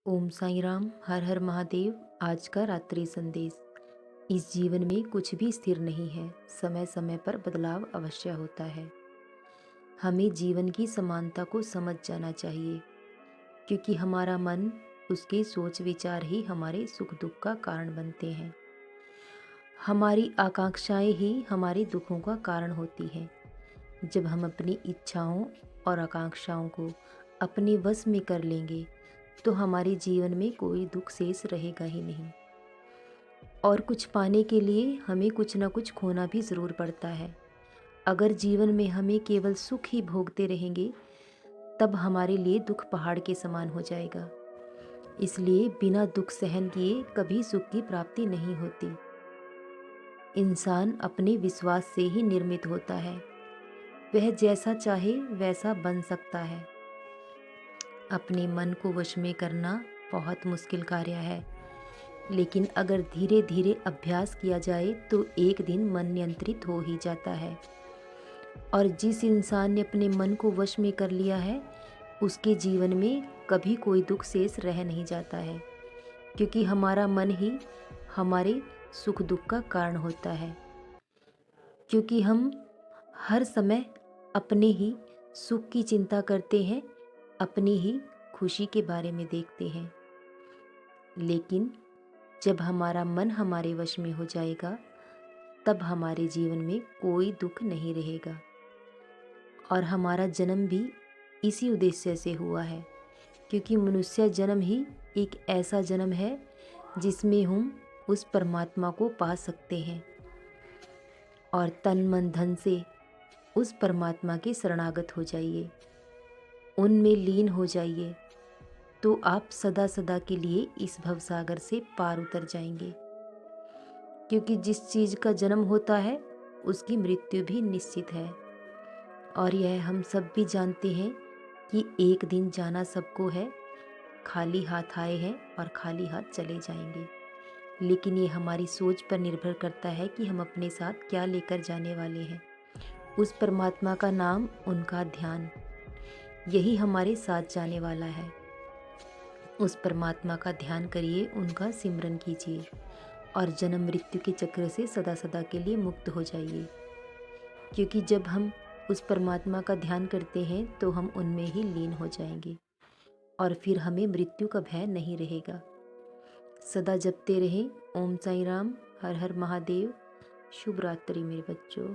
ओम साईं राम, हर हर महादेव। आज का रात्रि संदेश। इस जीवन में कुछ भी स्थिर नहीं है, समय समय पर बदलाव अवश्य होता है। हमें जीवन की समानता को समझ जाना चाहिए, क्योंकि हमारा मन, उसके सोच विचार ही हमारे सुख दुख का कारण बनते हैं। हमारी आकांक्षाएं ही हमारे दुखों का कारण होती हैं। जब हम अपनी इच्छाओं और आकांक्षाओं को अपने वश में कर लेंगे, तो हमारे जीवन में कोई दुख शेष रहेगा ही नहीं। और कुछ पाने के लिए हमें कुछ ना कुछ खोना भी ज़रूर पड़ता है। अगर जीवन में हमें केवल सुख ही भोगते रहेंगे, तब हमारे लिए दुख पहाड़ के समान हो जाएगा। इसलिए बिना दुख सहन किए कभी सुख की प्राप्ति नहीं होती। इंसान अपने विश्वास से ही निर्मित होता है। वह जैसा चाहे वैसा बन सकता है। अपने मन को वश में करना बहुत मुश्किल कार्य है, लेकिन अगर धीरे धीरे अभ्यास किया जाए तो एक दिन मन नियंत्रित हो ही जाता है। और जिस इंसान ने अपने मन को वश में कर लिया है, उसके जीवन में कभी कोई दुख शेष रह नहीं जाता है, क्योंकि हमारा मन ही हमारे सुख दुख का कारण होता है। क्योंकि हम हर समय अपने ही सुख की चिंता करते हैं, अपनी ही खुशी के बारे में देखते हैं। लेकिन जब हमारा मन हमारे वश में हो जाएगा, तब हमारे जीवन में कोई दुख नहीं रहेगा। और हमारा जन्म भी इसी उद्देश्य से हुआ है, क्योंकि मनुष्य जन्म ही एक ऐसा जन्म है जिसमें हम उस परमात्मा को पा सकते हैं। और तन मन धन से उस परमात्मा के शरणागत हो जाइए, उनमें लीन हो जाइए, तो आप सदा सदा के लिए इस भवसागर से पार उतर जाएंगे। क्योंकि जिस चीज़ का जन्म होता है, उसकी मृत्यु भी निश्चित है। और यह हम सब भी जानते हैं कि एक दिन जाना सबको है। खाली हाथ आए हैं और खाली हाथ चले जाएंगे। लेकिन ये हमारी सोच पर निर्भर करता है कि हम अपने साथ क्या लेकर जाने वाले हैं। उस परमात्मा का नाम, उनका ध्यान, यही हमारे साथ जाने वाला है। उस परमात्मा का ध्यान करिए, उनका सिमरन कीजिए और जन्म मृत्यु के चक्र से सदा सदा के लिए मुक्त हो जाइए। क्योंकि जब हम उस परमात्मा का ध्यान करते हैं तो हम उनमें ही लीन हो जाएंगे और फिर हमें मृत्यु का भय नहीं रहेगा। सदा जपते रहें ओम साईं राम, हर हर महादेव। शुभ रात्रि मेरे बच्चों।